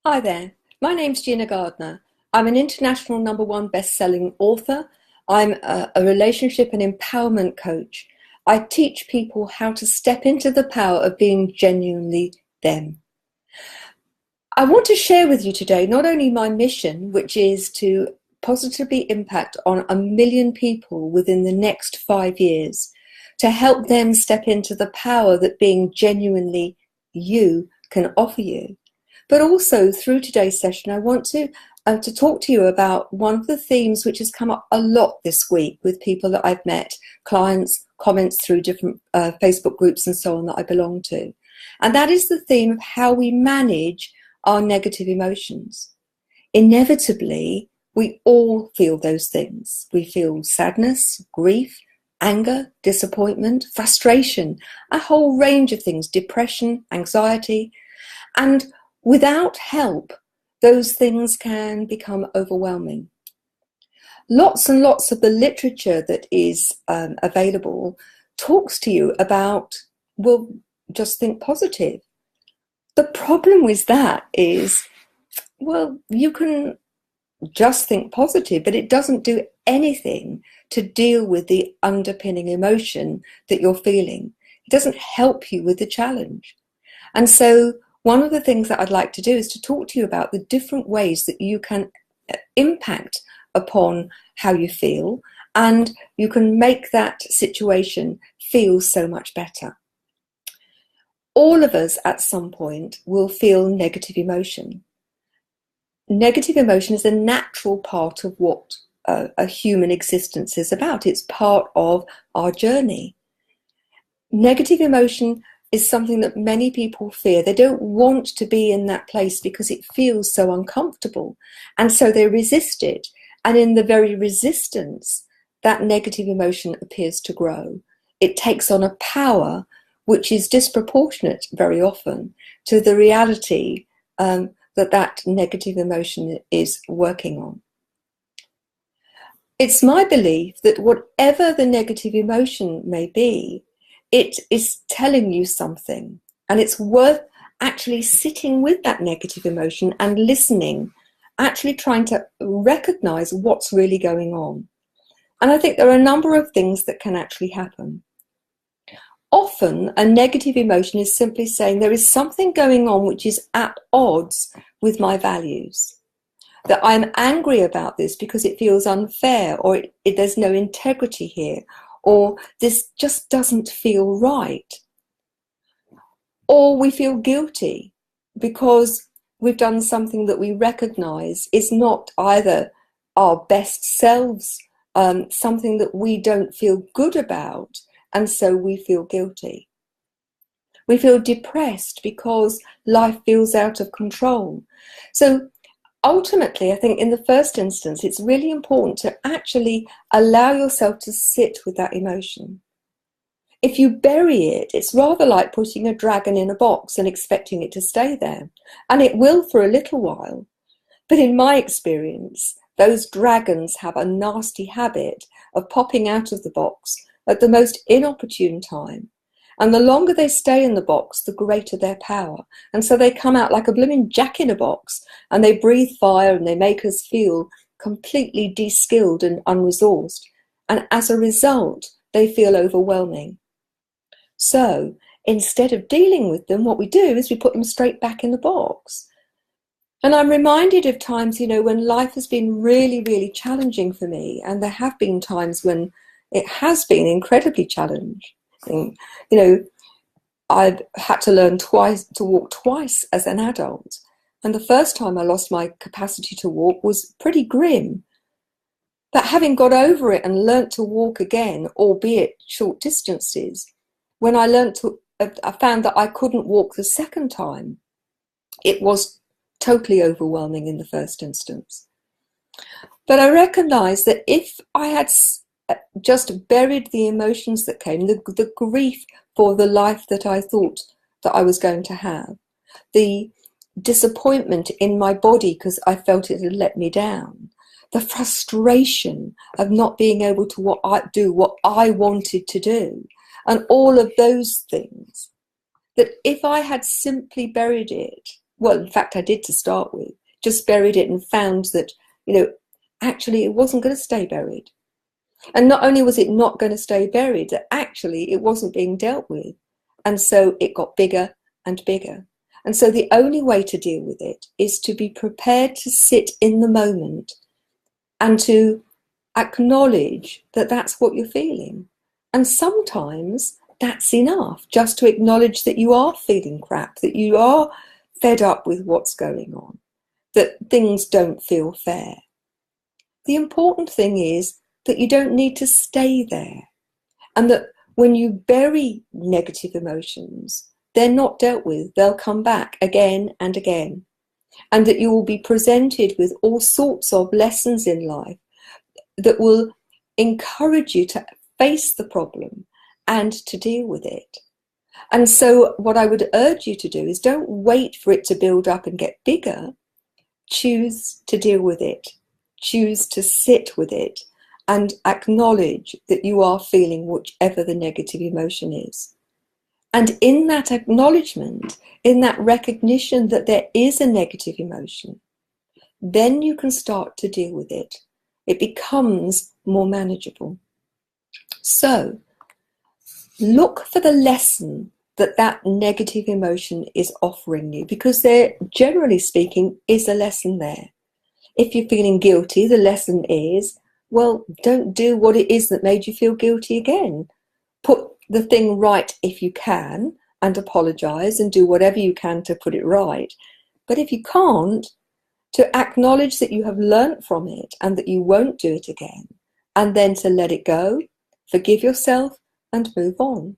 Hi there, my name's Gina Gardiner. I'm an international #1 best-selling author. I'm a relationship and empowerment coach. I teach people how to step into the power of being genuinely them. I want to share with you today not only my mission, which is to positively impact on 1 million people within the next 5 years, to help them step into the power that being genuinely you can offer you. But also through today's session, I want to talk to you about one of the themes which has come up a lot this week with people that I've met, clients, comments through different Facebook groups and so on that I belong to. And that is the theme of how we manage our negative emotions. Inevitably, we all feel those things. We feel sadness, grief, anger, disappointment, frustration, a whole range of things, depression, anxiety. And without help, those things can become overwhelming. Lots and lots of the literature that is available talks to you about, well, just think positive. The problem with that is, well, you can just think positive, but it doesn't do anything to deal with the underpinning emotion that you're feeling. It doesn't help you with the challenge. And so one of the things that I'd like to do is to talk to you about the different ways that you can impact upon how you feel, and you can make that situation feel so much better. All of us at some point will feel negative emotion. Negative emotion is a natural part of what a human existence is about. It's part of our journey. Negative emotion is something that many people fear. They don't want to be in that place because it feels so uncomfortable. And so they resist it. And in the very resistance, that negative emotion appears to grow. It takes on a power which is disproportionate very often to the reality that negative emotion is working on. It's my belief that whatever the negative emotion may be, it is telling you something, and it's worth actually sitting with that negative emotion and listening, actually trying to recognize what's really going on. And I think there are a number of things that can actually happen. Often a negative emotion is simply saying there is something going on which is at odds with my values. That I'm angry about this because it feels unfair, or there's no integrity here, or this just doesn't feel right. Or we feel guilty because we've done something that we recognize is not either our best selves, something that we don't feel good about, and so we feel guilty. We feel depressed because life feels out of control. So ultimately, I think in the first instance, it's really important to actually allow yourself to sit with that emotion. If you bury it, it's rather like putting a dragon in a box and expecting it to stay there. And it will for a little while. But in my experience, those dragons have a nasty habit of popping out of the box at the most inopportune time. And the longer they stay in the box, the greater their power. And so they come out like a blooming jack in a box, and they breathe fire, and they make us feel completely de-skilled and unresourced. And as a result, they feel overwhelming. So instead of dealing with them, what we do is we put them straight back in the box. And I'm reminded of times, when life has been really, really challenging for me. And there have been times when it has been incredibly challenging. I've had to learn to walk twice as an adult. And the first time I lost my capacity to walk was pretty grim. But having got over it and learnt to walk again, albeit short distances, when I found that I couldn't walk the second time, it was totally overwhelming in the first instance. But I recognized that if I had just buried the emotions that came, the grief for the life that I thought that I was going to have, the disappointment in my body because I felt it had let me down, the frustration of not being able to do what I wanted to do, and all of those things, that if I had simply buried it Well, in fact, I did to start with. Just buried it and found that, actually it wasn't going to stay buried. And not only was it not going to stay buried, that actually it wasn't being dealt with. And so it got bigger and bigger. And so the only way to deal with it is to be prepared to sit in the moment and to acknowledge that that's what you're feeling. And sometimes that's enough, just to acknowledge that you are feeling crap, that you are fed up with what's going on, that things don't feel fair. The important thing is that you don't need to stay there, and that when you bury negative emotions, they're not dealt with. They'll come back again and again, and that you will be presented with all sorts of lessons in life that will encourage you to face the problem and to deal with it. And so what I would urge you to do is don't wait for it to build up and get bigger. Choose to deal with it. Choose to sit with it and acknowledge that you are feeling whichever the negative emotion is. And in that acknowledgement, in that recognition that there is a negative emotion, then you can start to deal with it. It becomes more manageable. So look for the lesson that negative emotion is offering you, because there, generally speaking, is a lesson there. If you're feeling guilty, the lesson is, well, don't do what it is that made you feel guilty again. Put the thing right if you can and apologize and do whatever you can to put it right. But if you can't, to acknowledge that you have learnt from it and that you won't do it again, and then to let it go, forgive yourself and move on.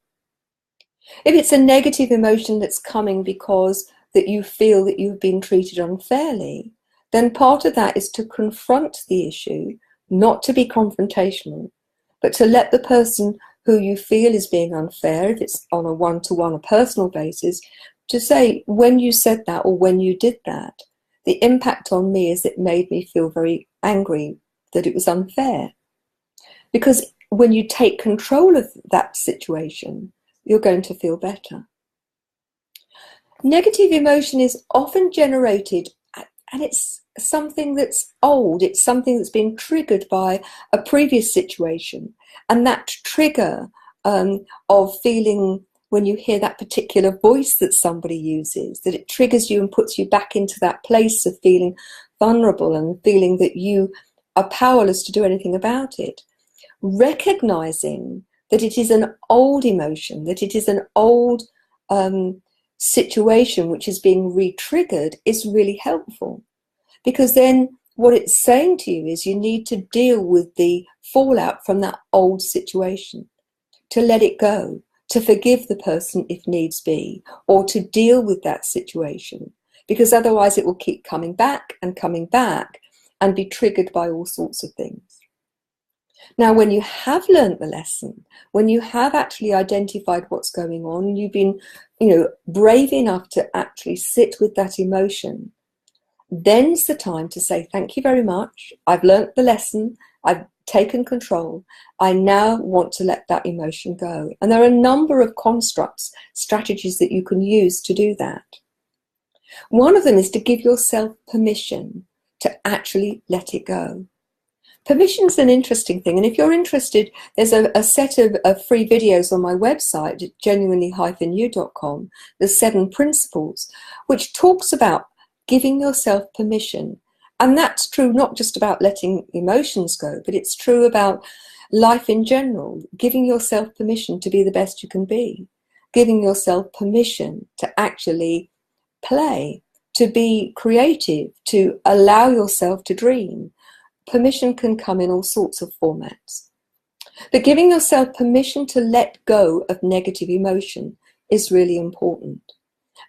If it's a negative emotion that's coming because that you feel that you've been treated unfairly, then part of that is to confront the issue, not to be confrontational, but to let the person who you feel is being unfair, if it's on a one-to-one, a personal basis, to say, when you said that or when you did that, the impact on me is it made me feel very angry that it was unfair. Because when you take control of that situation, you're going to feel better. Negative emotion is often generated, and it's something that's old. It's something that's been triggered by a previous situation. And that trigger of feeling, when you hear that particular voice that somebody uses, that it triggers you and puts you back into that place of feeling vulnerable and feeling that you are powerless to do anything about it. Recognizing that it is an old emotion, that it is an old situation which is being re-triggered, is really helpful. Because then what it's saying to you is you need to deal with the fallout from that old situation, to let it go, to forgive the person if needs be, or to deal with that situation, because otherwise it will keep coming back and be triggered by all sorts of things. Now, when you have learned the lesson, when you have actually identified what's going on, you've been, brave enough to actually sit with that emotion, then's the time to say, thank you very much. I've learnt the lesson. I've taken control. I now want to let that emotion go. And there are a number of constructs, strategies that you can use to do that. One of them is to give yourself permission to actually let it go. Permission is an interesting thing, and if you're interested, there's a set of free videos on my website at genuinely-you.com, the 7 principles, which talks about giving yourself permission. And that's true not just about letting emotions go, but it's true about life in general, giving yourself permission to be the best you can be, giving yourself permission to actually play, to be creative, to allow yourself to dream. Permission can come in all sorts of formats. But giving yourself permission to let go of negative emotion is really important.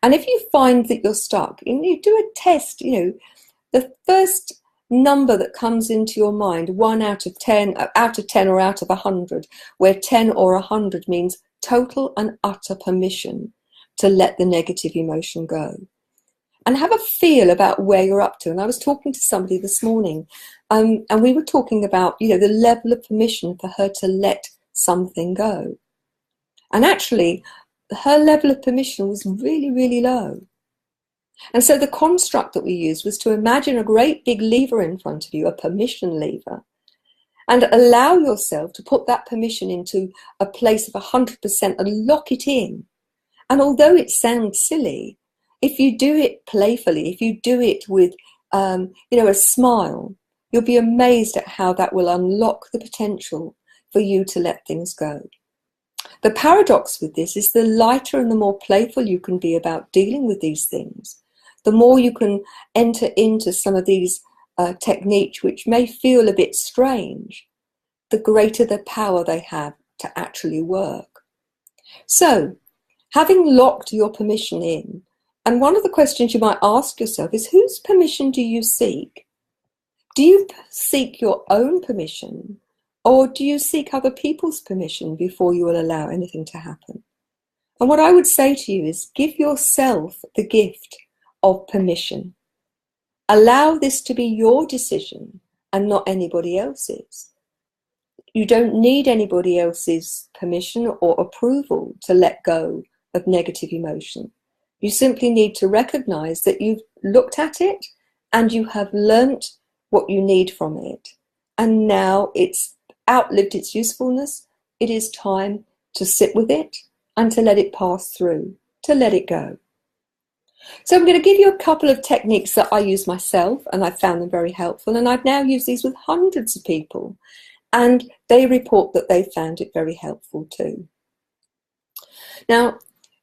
And if you find that you're stuck, you do a test, the first number that comes into your mind, 1 out of 10 or out of 100, where 10 or 100 means total and utter permission to let the negative emotion go. And have a feel about where you're up to. And I was talking to somebody this morning, and we were talking about, the level of permission for her to let something go. And actually, her level of permission was really, really low. And so the construct that we used was to imagine a great big lever in front of you, a permission lever, and allow yourself to put that permission into a place of 100% and lock it in. And although it sounds silly, if you do it playfully, if you do it with, a smile, you'll be amazed at how that will unlock the potential for you to let things go. The paradox with this is the lighter and the more playful you can be about dealing with these things, the more you can enter into some of these techniques which may feel a bit strange, the greater the power they have to actually work. So, having locked your permission in, and one of the questions you might ask yourself is, whose permission do you seek? Do you seek your own permission, or do you seek other people's permission before you will allow anything to happen? And what I would say to you is, give yourself the gift of permission. Allow this to be your decision and not anybody else's. You don't need anybody else's permission or approval to let go of negative emotion. You simply need to recognize that you've looked at it and you have learnt what you need from it. And now it's outlived its usefulness. It is time to sit with it and to let it pass through, to let it go. So I'm going to give you a couple of techniques that I use myself, and I found them very helpful. And I've now used these with hundreds of people, and they report that they found it very helpful too. Now,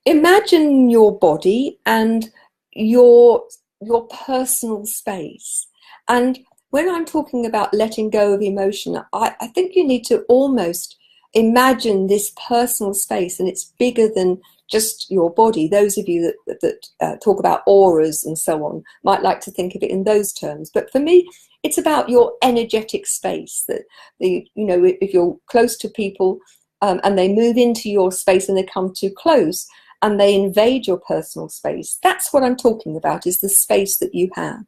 imagine your body and your personal space. And when I'm talking about letting go of emotion, I think you need to almost imagine this personal space, and it's bigger than just your body. Those of you that talk about auras and so on might like to think of it in those terms. But for me, it's about your energetic space. That if you're close to people and they move into your space and they come too close and they invade your personal space, that's what I'm talking about, is the space that you have.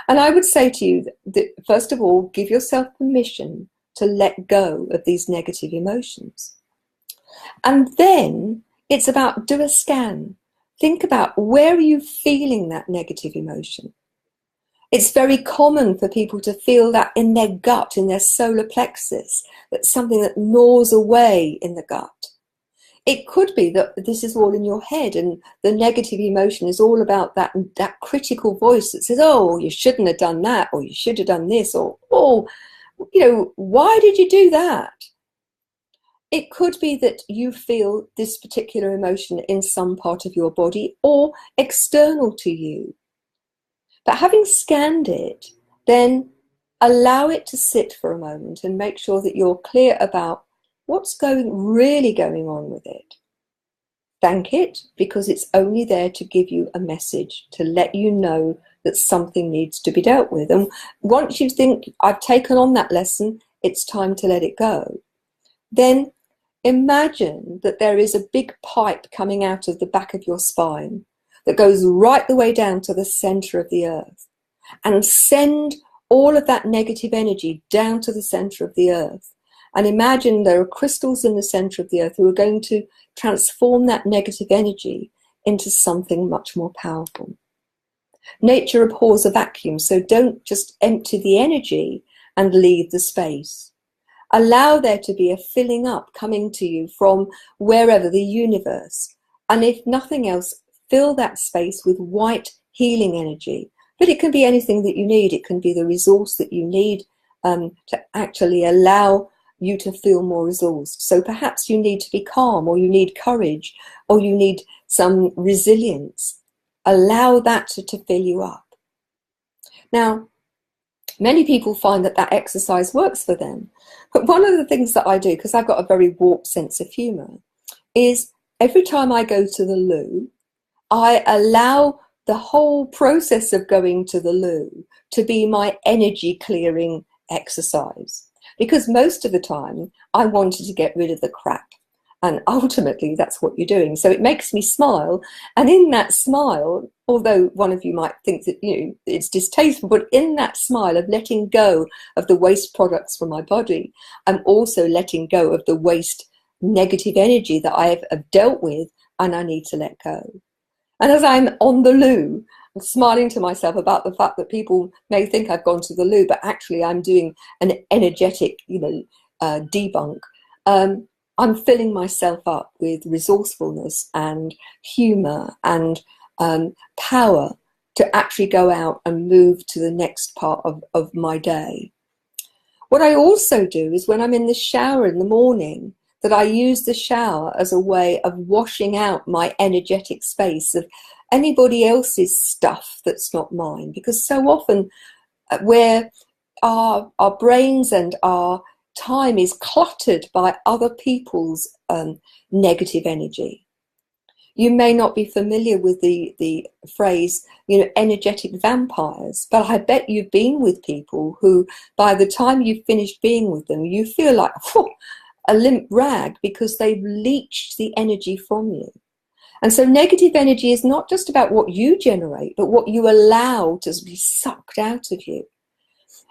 And I would say to you that first of all, give yourself permission to let go of these negative emotions. And then it's about, do a scan. Think about, where are you feeling that negative emotion? It's very common for people to feel that in their gut, in their solar plexus, that's something that gnaws away in the gut. It could be that this is all in your head, and the negative emotion is all about that critical voice that says, oh, you shouldn't have done that, or you should have done this, or, oh, why did you do that? It could be that you feel this particular emotion in some part of your body or external to you. But having scanned it, then allow it to sit for a moment and make sure that you're clear about what's really going on with it. Thank it, because it's only there to give you a message, to let you know that something needs to be dealt with. And once you think, I've taken on that lesson, it's time to let it go, then imagine that there is a big pipe coming out of the back of your spine that goes right the way down to the center of the earth, and send all of that negative energy down to the center of the earth. And imagine there are crystals in the center of the earth who are going to transform that negative energy into something much more powerful. Nature abhors a vacuum, so don't just empty the energy and leave the space. Allow there to be a filling up coming to you from wherever, the universe. And if nothing else, fill that space with white healing energy. But it can be anything that you need. It can be the resource that you need to actually allow you to feel more resourced. So perhaps you need to be calm, or you need courage, or you need some resilience. Allow that to fill you up. Now, many people find that exercise works for them. But one of the things that I do, because I've got a very warped sense of humor, is every time I go to the loo, I allow the whole process of going to the loo to be my energy clearing exercise. Because most of the time I wanted to get rid of the crap. And ultimately that's what you're doing. So it makes me smile. And in that smile, although one of you might think that it's distasteful, but in that smile of letting go of the waste products from my body, I'm also letting go of the waste negative energy that I have dealt with and I need to let go. And as I'm on the loo, I'm smiling to myself about the fact that people may think I've gone to the loo, but actually I'm doing an energetic, debunk. I'm filling myself up with resourcefulness and humor and power to actually go out and move to the next part of my day. What I also do is when I'm in the shower in the morning, that I use the shower as a way of washing out my energetic space of anybody else's stuff that's not mine. Because so often where our brains and our time is cluttered by other people's negative energy. You may not be familiar with the phrase, energetic vampires, but I bet you've been with people who, by the time you've finished being with them, you feel like a limp rag because they've leached the energy from you. And so negative energy is not just about what you generate, but what you allow to be sucked out of you.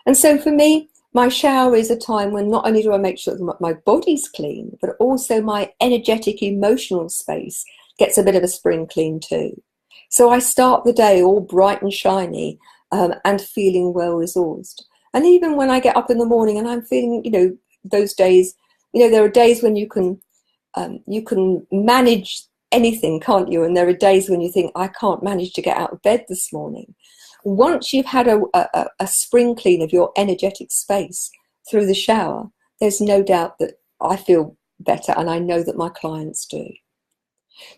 And so for me, my shower is a time when not only do I make sure that my body's clean, but also my energetic, emotional space gets a bit of a spring clean too. So I start the day all bright and shiny and feeling well resourced. And even when I get up in the morning and I'm feeling, those days, there are days when you can manage anything, can't you? And there are days when you think, I can't manage to get out of bed this morning. Once you've had a spring clean of your energetic space through the shower, there's no doubt that I feel better, and I know that my clients do.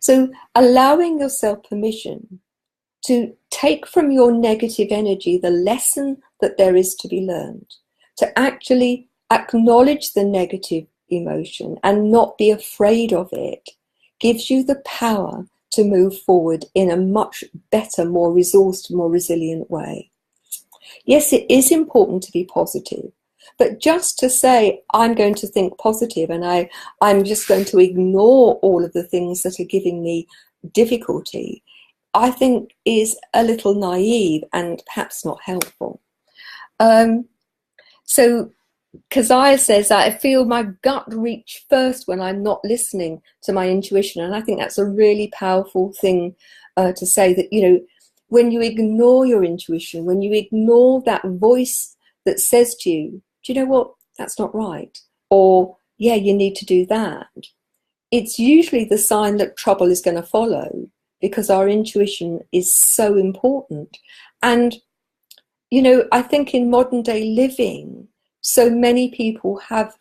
So allowing yourself permission to take from your negative energy the lesson that there is to be learned, to actually acknowledge the negative emotion and not be afraid of it, gives you the power to move forward in a much better, more resourced, more resilient way. Yes, it is important to be positive, but just to say, I'm going to think positive and I'm just going to ignore all of the things that are giving me difficulty, I think is a little naive and perhaps not helpful. So Keziah says, I feel my gut reach first when I'm not listening to my intuition. And I think that's a really powerful thing to say, that, when you ignore your intuition, when you ignore that voice that says to you, do you know what, that's not right? Or, yeah, you need to do that. It's usually the sign that trouble is going to follow, because our intuition is so important. And, I think in modern day living, so many people have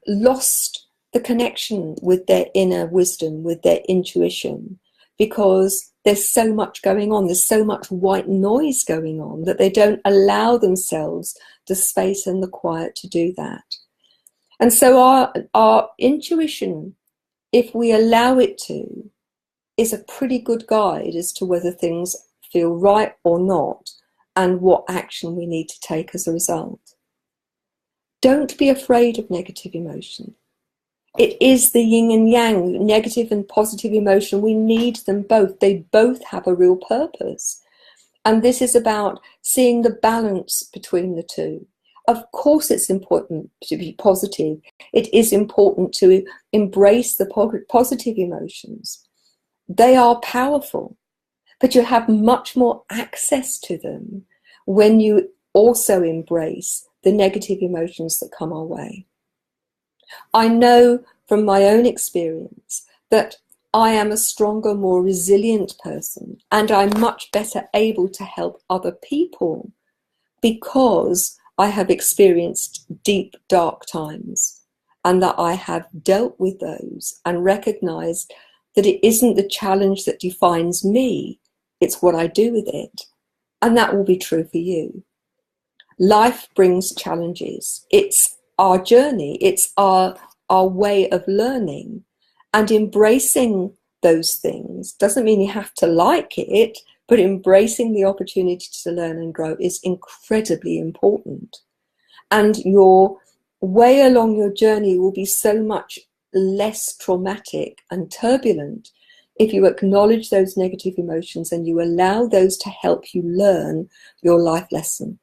lost the connection with their inner wisdom, with their intuition, because there's so much going on, there's so much white noise going on, that they don't allow themselves the space and the quiet to do that. And so our intuition, if we allow it to, is a pretty good guide as to whether things feel right or not, and what action we need to take as a result. Don't be afraid of negative emotion. It is the yin and yang, negative and positive emotion. We need them both. They both have a real purpose. And this is about seeing the balance between the two. Of course, it's important to be positive. It is important to embrace the positive emotions. They are powerful, but you have much more access to them when you also embrace the negative emotions that come our way. I know from my own experience that I am a stronger, more resilient person, and I'm much better able to help other people because I have experienced deep, dark times, and that I have dealt with those and recognized that it isn't the challenge that defines me, it's what I do with it. And that will be true for you. Life brings challenges. It's our journey. It's our way of learning. And embracing those things doesn't mean you have to like it, but embracing the opportunity to learn and grow is incredibly important. And your way along your journey will be so much less traumatic and turbulent if you acknowledge those negative emotions and you allow those to help you learn your life lesson.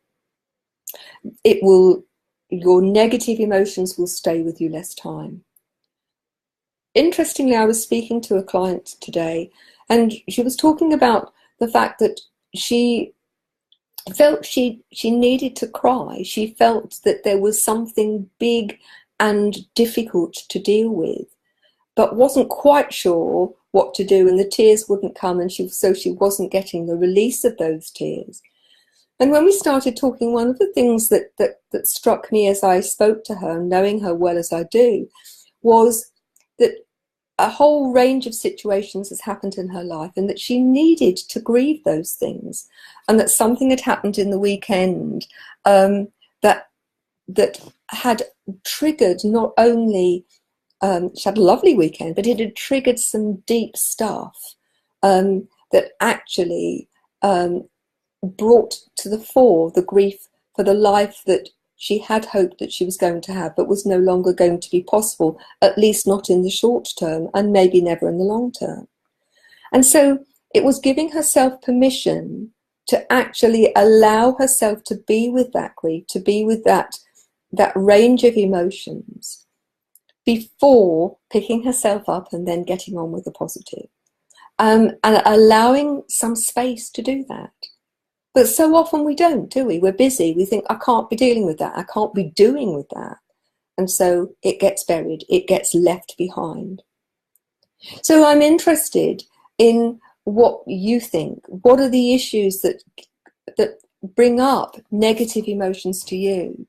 Your negative emotions will stay with you less time. Interestingly, I was speaking to a client today, And she was talking about the fact that she felt she needed to cry. She felt that there was something big and difficult to deal with, but wasn't quite sure what to do, and the tears wouldn't come, and so she wasn't getting the release of those tears. And when we started talking, one of the things that struck me as I spoke to her, knowing her well as I do, was that a whole range of situations has happened in her life, and that she needed to grieve those things, and that something had happened in the weekend that had triggered not only she had a lovely weekend, but it had triggered some deep stuff that actually brought to the fore the grief for the life that she had hoped that she was going to have, but was no longer going to be possible, at least not in the short term, and maybe never in the long term. And so it was giving herself permission to actually allow herself to be with that grief, to be with that range of emotions, before picking herself up and then getting on with the positive, and allowing some space to do that. But so often we don't, do we? We're busy. We think, I can't be dealing with that. I can't be doing with that. And so it gets buried. It gets left behind. So I'm interested in what you think. What are the issues that bring up negative emotions to you?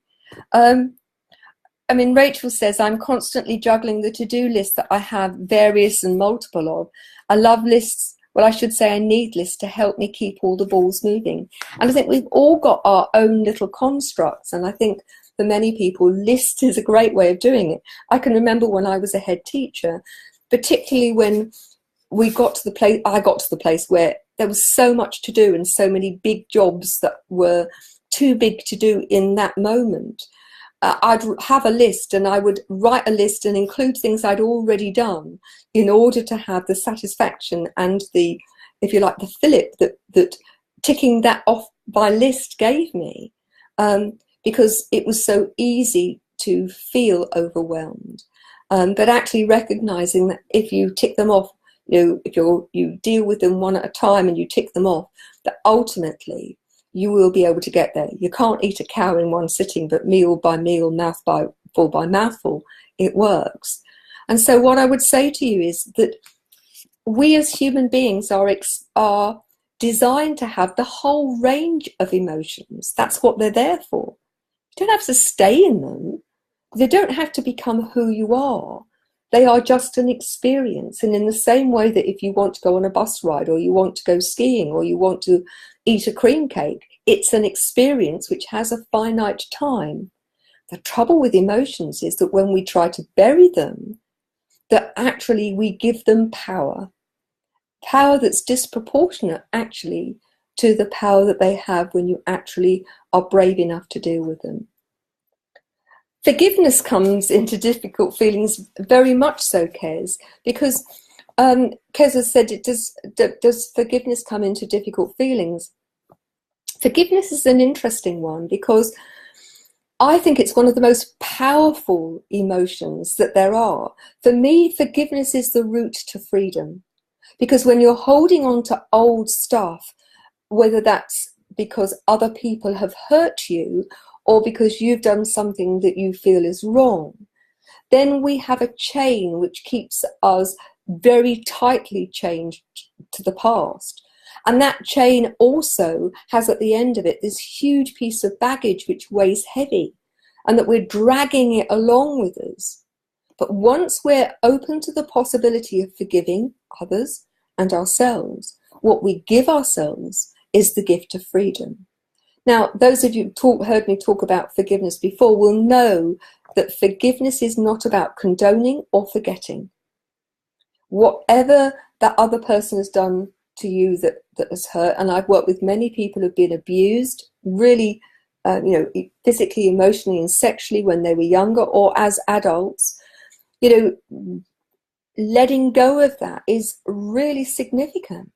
I mean, Rachel says, I'm constantly juggling the to-do list that I have various and multiple of. I love lists. Well, I should say I need lists to help me keep all the balls moving. And I think we've all got our own little constructs. And I think for many people, list is a great way of doing it. I can remember when I was a head teacher, particularly when I got to the place where there was so much to do and so many big jobs that were too big to do in that moment. I'd have a list, and I would write a list and include things I'd already done in order to have the satisfaction and the, if you like, the fillip that ticking that off by list gave me, because it was so easy to feel overwhelmed. But actually recognizing that if you tick them off, if you deal with them one at a time and you tick them off, that ultimately you will be able to get there. You can't eat a cow in one sitting, but meal by meal, mouthful by mouthful, it works. And so what I would say to you is that we as human beings are designed to have the whole range of emotions. That's what they're there for. You don't have to stay in them. They don't have to become who you are. They are just an experience. And in the same way that if you want to go on a bus ride, or you want to go skiing, or you want to eat a cream cake, it's an experience which has a finite time. The trouble with emotions is that when we try to bury them, that actually we give them power that's disproportionate actually to the power that they have when you actually are brave enough to deal with them. Forgiveness comes into difficult feelings, very much so, Kez, because Kez has said, does forgiveness come into difficult feelings? Forgiveness is an interesting one, because I think it's one of the most powerful emotions that there are. For me, forgiveness is the route to freedom, because when you're holding on to old stuff, whether that's because other people have hurt you or because you've done something that you feel is wrong, then we have a chain which keeps us very tightly chained to the past. And that chain also has at the end of it this huge piece of baggage which weighs heavy, and that we're dragging it along with us. But once we're open to the possibility of forgiving others and ourselves, what we give ourselves is the gift of freedom. Now, those of you who heard me talk about forgiveness before will know that forgiveness is not about condoning or forgetting. Whatever that other person has done to you that has hurt, and I've worked with many people who've been abused, really, physically, emotionally, and sexually when they were younger or as adults, letting go of that is really significant.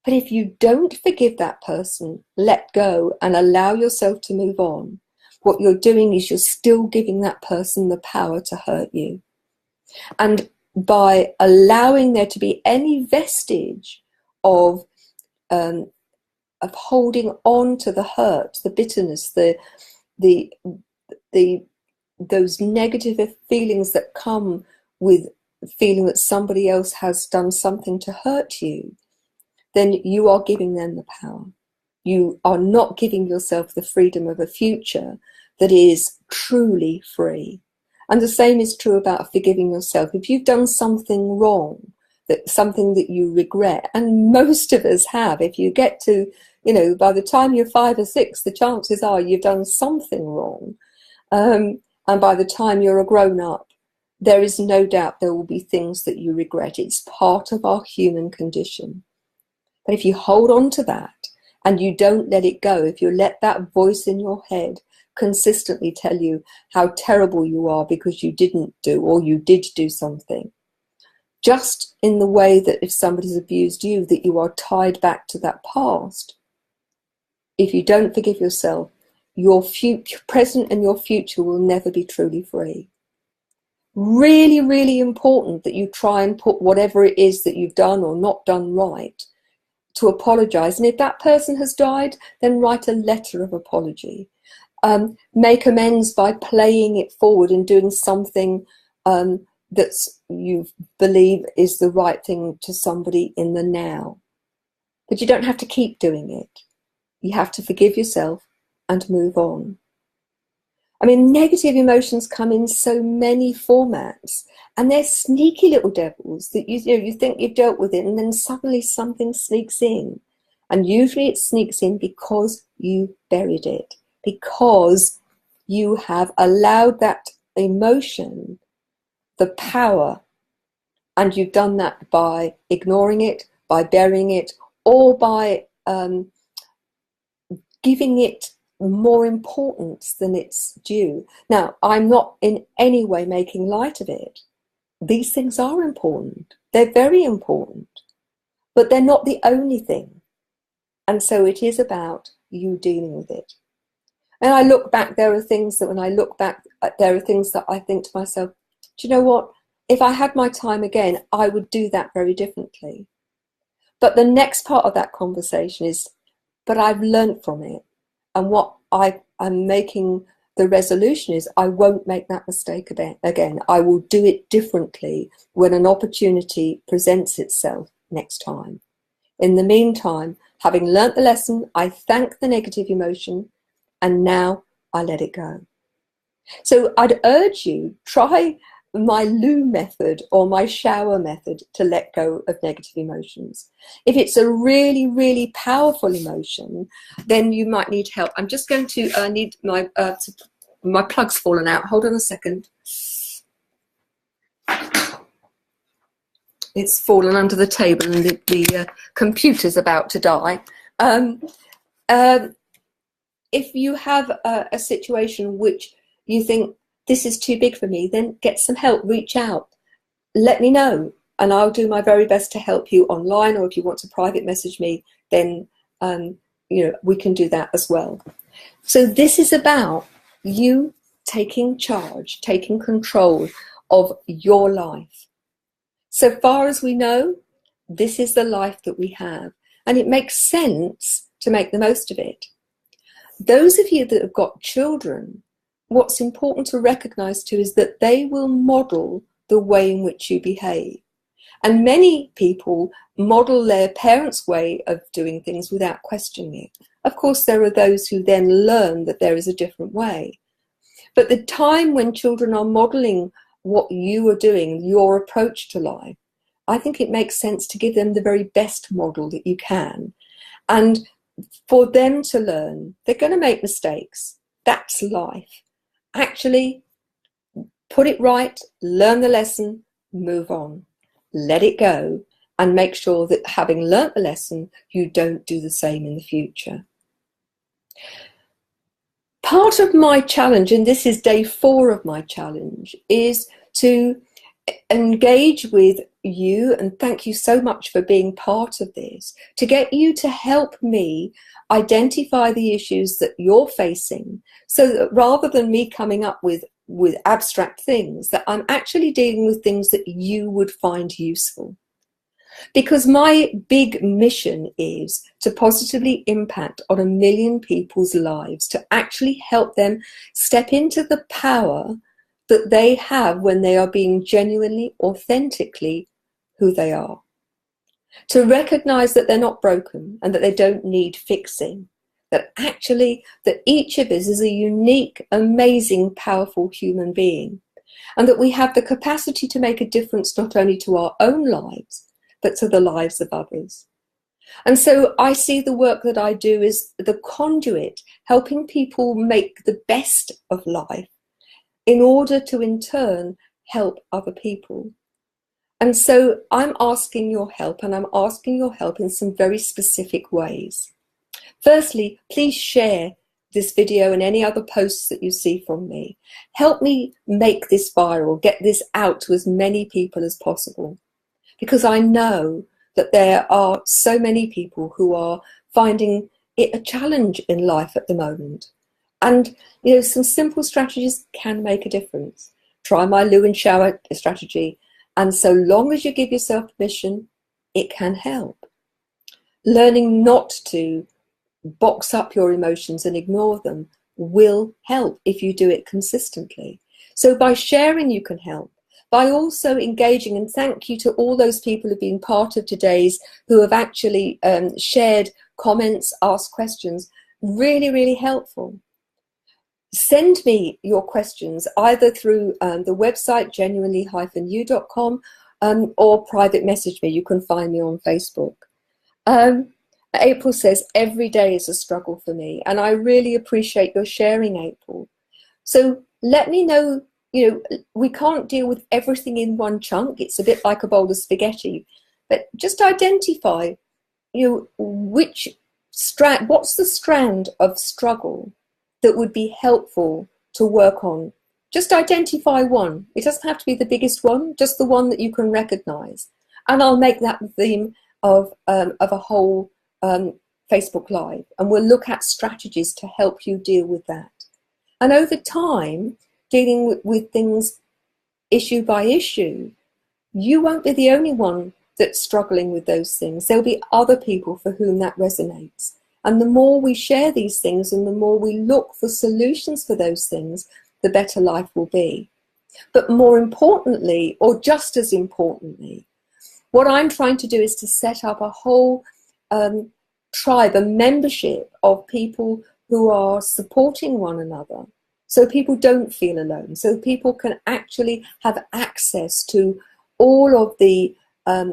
But if you don't forgive that person, let go and allow yourself to move on, what you're doing is you're still giving that person the power to hurt you. And by allowing there to be any vestige of holding on to the hurt, the bitterness, the those negative feelings that come with feeling that somebody else has done something to hurt you, then you are giving them the power. You are not giving yourself the freedom of a future that is truly free. And the same is true about forgiving yourself. If you've done something wrong, something that you regret, and most of us have, if you get to, by the time you're 5 or 6, the chances are you've done something wrong. And by the time you're a grown up, there is no doubt there will be things that you regret. It's part of our human condition. But if you hold on to that and you don't let it go, if you let that voice in your head consistently tell you how terrible you are because you didn't do, or you did do something, just in the way that if somebody's abused you, that you are tied back to that past, if you don't forgive yourself, your future, present and your future will never be truly free. Really, really important that you try and put whatever it is that you've done or not done right to apologize. And if that person has died, then write a letter of apology. Make amends by playing it forward and doing something that you believe is the right thing to somebody in the now. But you don't have to keep doing it. You have to forgive yourself and move on. I mean, negative emotions come in so many formats, and they're sneaky little devils that you think you've dealt with it, and then suddenly something sneaks in. And usually it sneaks in because you buried it, because you have allowed that emotion the power, and you've done that by ignoring it, by burying it, or by giving it more importance than it's due. Now, I'm not in any way making light of it. These things are important. They're very important, but they're not the only thing. And so it is about you dealing with it. And I look back, there are things that when I look back, there are things that I think to myself, do you know what? If I had my time again, I would do that very differently. But the next part of that conversation is, but I've learned from it. And what I'm making the resolution is, I won't make that mistake again. I will do it differently when an opportunity presents itself next time. In the meantime, having learnt the lesson, I thank the negative emotion, and now I let it go. So I'd urge you, try my loo method or my shower method to let go of negative emotions. If it's a really, really powerful emotion, then you might need help. I'm just going to need my plug's fallen out. Hold on a second. It's fallen under the table and the computer's about to die. If you have a situation which you think, this is too big for me, then get some help, reach out, let me know, and I'll do my very best to help you online, or if you want to private message me, then we can do that as well. So this is about you taking charge, taking control of your life. So far as we know, this is the life that we have, and it makes sense to make the most of it. Those of you that have got children, what's important to recognize too is that they will model the way in which you behave. And many people model their parents' way of doing things without questioning it. Of course, there are those who then learn that there is a different way. But the time when children are modeling what you are doing, your approach to life, I think it makes sense to give them the very best model that you can. And for them to learn, they're going to make mistakes. That's life. Actually, put it right, learn the lesson, move on, let it go, and make sure that having learnt the lesson, you don't do the same in the future. Part of my challenge, and this is day 4 of my challenge, is to engage with you, and thank you so much for being part of this, to get you to help me identify the issues that you're facing, so that rather than me coming up with with abstract things, that I'm actually dealing with things that you would find useful. Because my big mission is to positively impact on 1 million people's lives, to actually help them step into the power that they have when they are being genuinely, authentically who they are. To recognize that they're not broken and that they don't need fixing. That actually, that each of us is a unique, amazing, powerful human being. And that we have the capacity to make a difference not only to our own lives, but to the lives of others. And so I see the work that I do as the conduit, helping people make the best of life in order to in turn help other people. And so I'm asking your help, and I'm asking your help in some very specific ways. Firstly, please share this video and any other posts that you see from me. Help me make this viral, get this out to as many people as possible. Because I know that there are so many people who are finding it a challenge in life at the moment. And, some simple strategies can make a difference. Try my loo and shower strategy. And so long as you give yourself permission, it can help. Learning not to box up your emotions and ignore them will help if you do it consistently. So by sharing, you can help. By also engaging, and thank you to all those people who've been part of today's, who have actually shared comments, asked questions, really, really helpful. Send me your questions either through the website genuinely-u.com or private message me. You can find me on Facebook. April says, every day is a struggle for me, and I really appreciate your sharing, April. So let me know. We can't deal with everything in one chunk. It's a bit like a bowl of spaghetti, but just identify, what's the strand of struggle that would be helpful to work on. Just identify one. It doesn't have to be the biggest one, just the one that you can recognize. And I'll make that the theme of a whole Facebook Live, and we'll look at strategies to help you deal with that. And over time, dealing with things issue by issue, you won't be the only one that's struggling with those things. There'll be other people for whom that resonates. And the more we share these things and the more we look for solutions for those things, the better life will be. But more importantly, or just as importantly, what I'm trying to do is to set up a whole tribe, a membership of people who are supporting one another, so people don't feel alone, so people can actually have access to all of the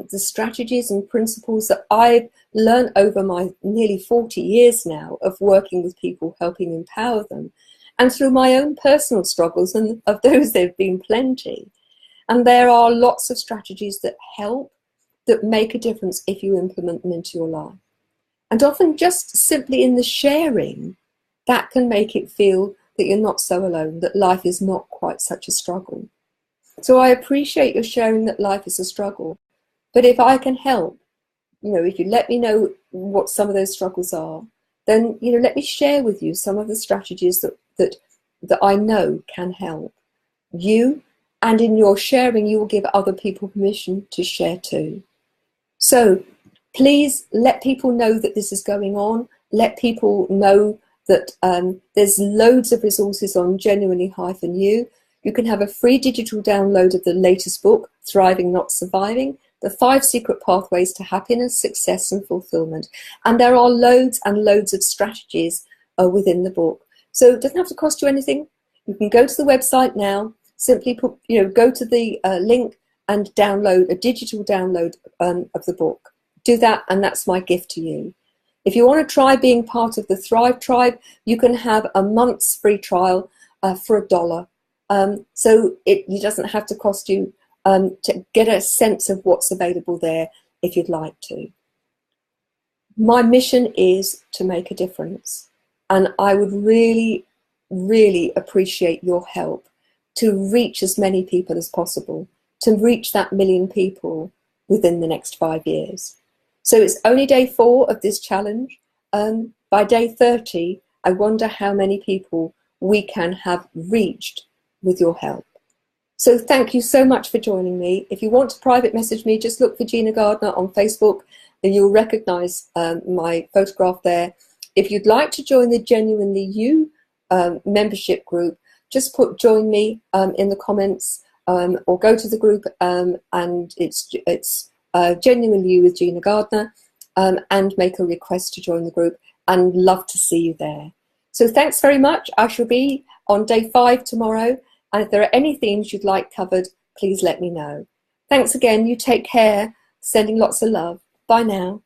strategies and principles that I've learned over my nearly 40 years now of working with people, helping empower them, and through my own personal struggles, and of those there have been plenty. And there are lots of strategies that help, that make a difference if you implement them into your life. And often just simply in the sharing, that can make it feel that you're not so alone, that life is not quite such a struggle. So I appreciate your sharing that life is a struggle. But if I can help, if you let me know what some of those struggles are, then, let me share with you some of the strategies that I know can help you. And in your sharing, you will give other people permission to share too. So please let people know that this is going on. Let people know that there's loads of resources on genuinely-u. You can have a free digital download of the latest book, Thriving Not Surviving, The 5 Secret Pathways to Happiness, Success and Fulfillment. And there are loads and loads of strategies within the book. So it doesn't have to cost you anything. You can go to the website now, simply go to the link and download a digital download of the book. Do that, and that's my gift to you. If you want to try being part of the Thrive Tribe, you can have a month's free trial for $1. So it doesn't have to cost you to get a sense of what's available there if you'd like to. My mission is to make a difference, and I would really, really appreciate your help to reach as many people as possible, to reach that 1 million people within the next 5 years. So it's only day 4 of this challenge. By day 30, I wonder how many people we can have reached with your help. So thank you so much for joining me. If you want to private message me, just look for Gina Gardiner on Facebook and you'll recognise my photograph there. If you'd like to join the Genuinely You membership group, just put join me in the comments or go to the group and it's Genuinely You with Gina Gardiner and make a request to join the group, and love to see you there. So thanks very much. I shall be on day 5 tomorrow. And if there are any themes you'd like covered, please let me know. Thanks again. You take care. Sending lots of love. Bye now.